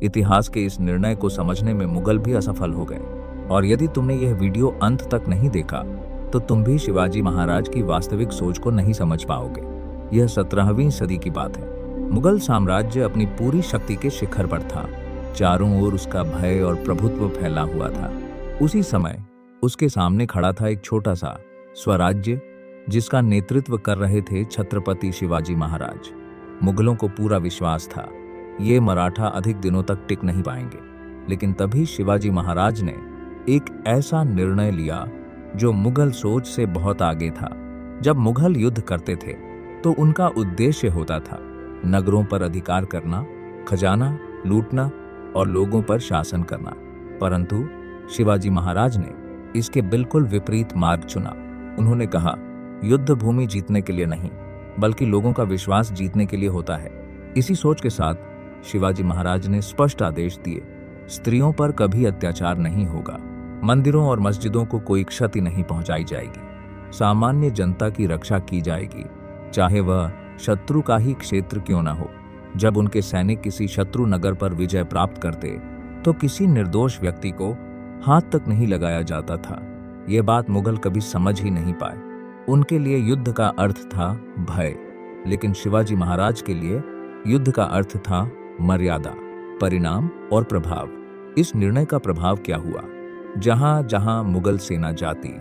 इतिहास के इस निर्णय को समझने में मुगल भी असफल हो गए। और यदि तुमने यह वीडियो अंत तक नहीं देखा तो तुम भी शिवाजी महाराज की वास्तविक सोच को नहीं समझ पाओगे। यह 17वीं सदी की बात है। मुगल साम्राज्य अपनी पूरी शक्ति के शिखर पर था। चारों ओर उसका भय और प्रभुत्व फैला हुआ था। उसी समय उसके सामने खड़ा था एक छोटा सा स्वराज्य जिसका नेतृत्व कर रहे थे छत्रपति शिवाजी महाराज। मुगलों को पूरा विश्वास था ये मराठा अधिक दिनों तक टिक नहीं पाएंगे। लेकिन तभी शिवाजी महाराज ने एक ऐसा निर्णय लिया जो मुगल सोच से बहुत आगे था। जब मुगल युद्ध करते थे तो उनका उद्देश्य होता था नगरों पर अधिकार करना, खजाना लूटना और लोगों पर शासन करना। परंतु शिवाजी महाराज ने इसके बिल्कुल विपरीत मार्ग चुना। उन्होंने कहा, युद्ध भूमि जीतने के लिए नहीं बल्कि लोगों का विश्वास जीतने के लिए होता है। इसी सोच के साथ शिवाजी महाराज ने स्पष्ट आदेश दिए, स्त्रियों पर कभी अत्याचार नहीं होगा, मंदिरों और मस्जिदों को कोई क्षति नहीं पहुंचाई जाएगी, सामान्य जनता की रक्षा की जाएगी, चाहे वह शत्रु का ही क्षेत्र क्यों न हो। जब उनके सैनिक किसी शत्रु नगर पर विजय प्राप्त करते तो किसी निर्दोष व्यक्ति को हाथ तक नहीं लगाया जाता था। ये बात मुगल कभी समझ ही नहीं पाए। उनके लिए युद्ध का अर्थ था भय, लेकिन शिवाजी महाराज के लिए युद्ध का अर्थ था मर्यादा, परिणाम और प्रभाव। इस निर्णय का प्रभाव क्या हुआ? जहां जहां मुगल सेना जाती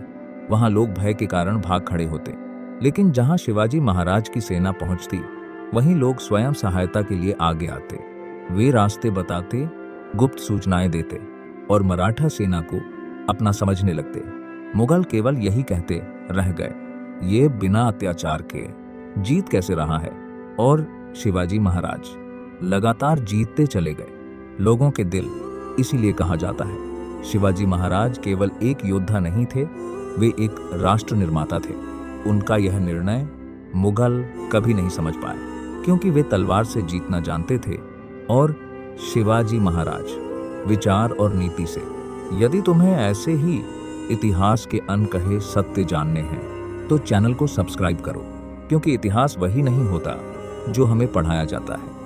वहां लोग भय के कारण भाग खड़े होते, लेकिन जहां शिवाजी महाराज की सेना पहुंचती वहीं लोग स्वयं सहायता के लिए आगे आते। वे रास्ते बताते, गुप्त सूचनाएं देते और मराठा सेना को अपना समझने लगते। मुगल केवल यही कहते रह गए, ये बिना अत्याचार के जीत कैसे रहा है? और शिवाजी महाराज लगातार जीतते चले गए। लोगों के दिल इसीलिए कहा जाता है शिवाजी महाराज केवल एक योद्धा नहीं थे, वे एक राष्ट्र निर्माता थे। उनका यह निर्णय मुगल कभी नहीं समझ पाए क्योंकि वे तलवार से जीतना जानते थे और शिवाजी महाराज विचार और नीति से। यदि तुम्हें ऐसे ही इतिहास के अनकहे सत्य जानने हैं तो चैनल को सब्सक्राइब करो, क्योंकि इतिहास वही नहीं होता जो हमें पढ़ाया जाता है।